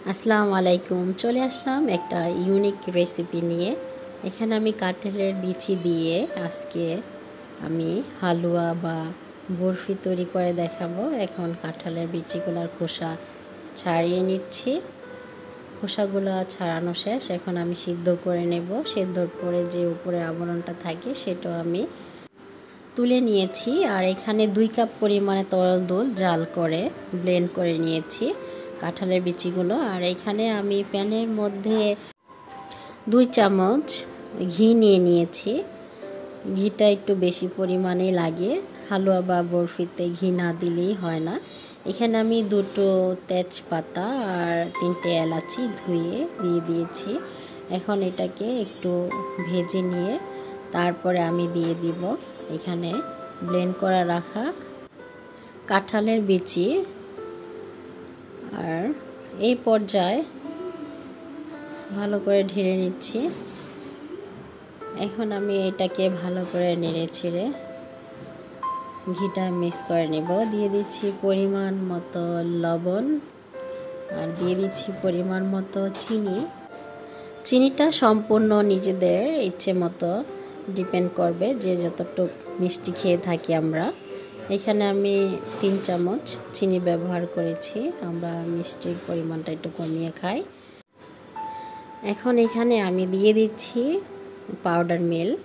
আসসালামু আলাইকুম। চলে আসলাম একটা ইউনিক রেসিপি নিয়ে। এখানে আমি কাঁঠালের বিচি দিয়ে আজকে আমি হালুয়া বা বরফি তৈরি করে দেখাবো। এখন কাঁঠালের বিচিগুলোর খোসা ছাড়িয়ে নিচ্ছি। খোসাগুলো ছাড়ানো শেষ। এখন আমি সিদ্ধ করে নেব। সিদ্ধর পরে যে উপরে আবরণটা থাকে সেটাও আমি তুলে নিয়েছি। আর এখানে 2 কাপ পরিমাণে তরল দুধ জাল করে ব্লেন্ড করে নিয়েছি কাঁঠালের বিচিগুলো। আর এখানে আমি প্যানের মধ্যে 2 চামচ ঘি নিয়ে নিয়েছি। ঘিটা একটু বেশি পরিমাণে লাগে, হালুয়া বা বরফিতে ঘি না দিলেই হয় না। এখানে আমি 2টো তেজপাতা আর 3টে এলাচি ধুয়ে দিয়ে দিয়েছি। এখন এটাকে একটু ভেজে নিয়ে তারপরে আমি দিয়ে দিব এখানে ব্লেন্ড করা রাখা কাঁঠালের বিচি। আর এই পর্যায়ে ভালো করে ঢেলে নিচ্ছি। এখন আমি এটাকে ভালো করে নেড়ে ছেড়ে ঘিটা মিক্স করে নেব। দিয়ে দিচ্ছি পরিমাণ মতো লবণ আর দিয়ে দিচ্ছি পরিমাণ মতো চিনি। চিনিটা সম্পূর্ণ নিজেদের ইচ্ছে মতো ডিপেন্ড করবে, যে যতটুকু মিষ্টি খেয়ে থাকি আমরা। এখানে আমি 3 চামচ চিনি ব্যবহার করেছি, আমরা মিষ্টির পরিমাণটা একটু কমিয়ে খাই। এখন এখানে আমি দিয়ে দিচ্ছি পাউডার মিল্ক।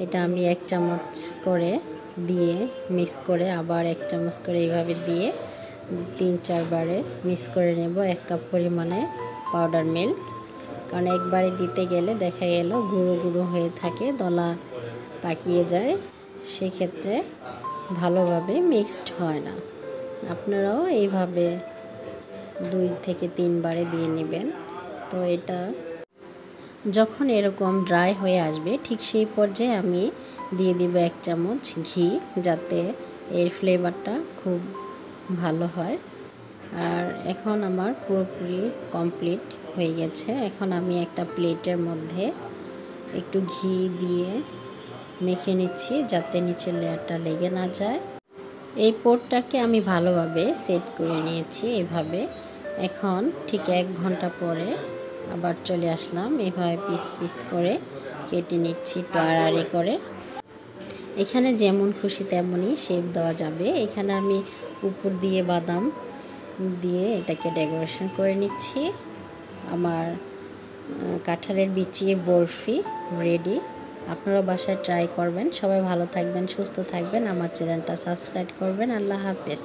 এটা আমি 1 চামচ করে দিয়ে মিক্স করে আবার 1 চামচ করে এইভাবে দিয়ে 3-4 বারে মিক্স করে নেব 1 কাপ পরিমাণে পাউডার মিল্ক। কারণ একবারে দিতে গেলে দেখা গেল গুঁড়ো গুঁড়ো হয়ে থাকে, দলা পাকিয়ে যায়, সেক্ষেত্রে ভালোভাবে মিক্সড হয় না। আপনারাও এইভাবে 2 থেকে 3 বারে দিয়ে নেবেন। তো এটা যখন এরকম ড্রাই হয়ে আসবে ঠিক সেই পর্যায়ে আমি দিয়ে দিব 1 চামচ ঘি, যাতে এর ফ্লেভারটা খুব ভালো হয়। আর এখন আমার পুরোপুরি কমপ্লিট হয়ে গেছে। এখন আমি একটা প্লেটের মধ্যে একটু ঘি দিয়ে মেখে নিচ্ছি যাতে নিচের লেয়ারটা লেগে না যায়। এই পোরটাকে আমি ভালোভাবে সেট করে নিয়েছি এভাবে। এখন ঠিক 1 ঘন্টা পরে আবার চলে আসলাম, এভাবে পিস পিস করে কেটে নিচ্ছি একটু আড়াআড়ি করে। এখানে যেমন খুশি তেমনই শেপ দেওয়া যাবে। এখানে আমি উপর দিয়ে বাদাম দিয়ে এটাকে ডেকোরেশন করে নিচ্ছি। আমার কাঁঠালের বিচির বরফি রেডি। আপনারা বাসায় ট্রাই করবেন। সবাই ভালো থাকবেন, সুস্থ থাকবেন। আমার চ্যানেলটা সাবস্ক্রাইব করবেন। আল্লাহ হাফেজ।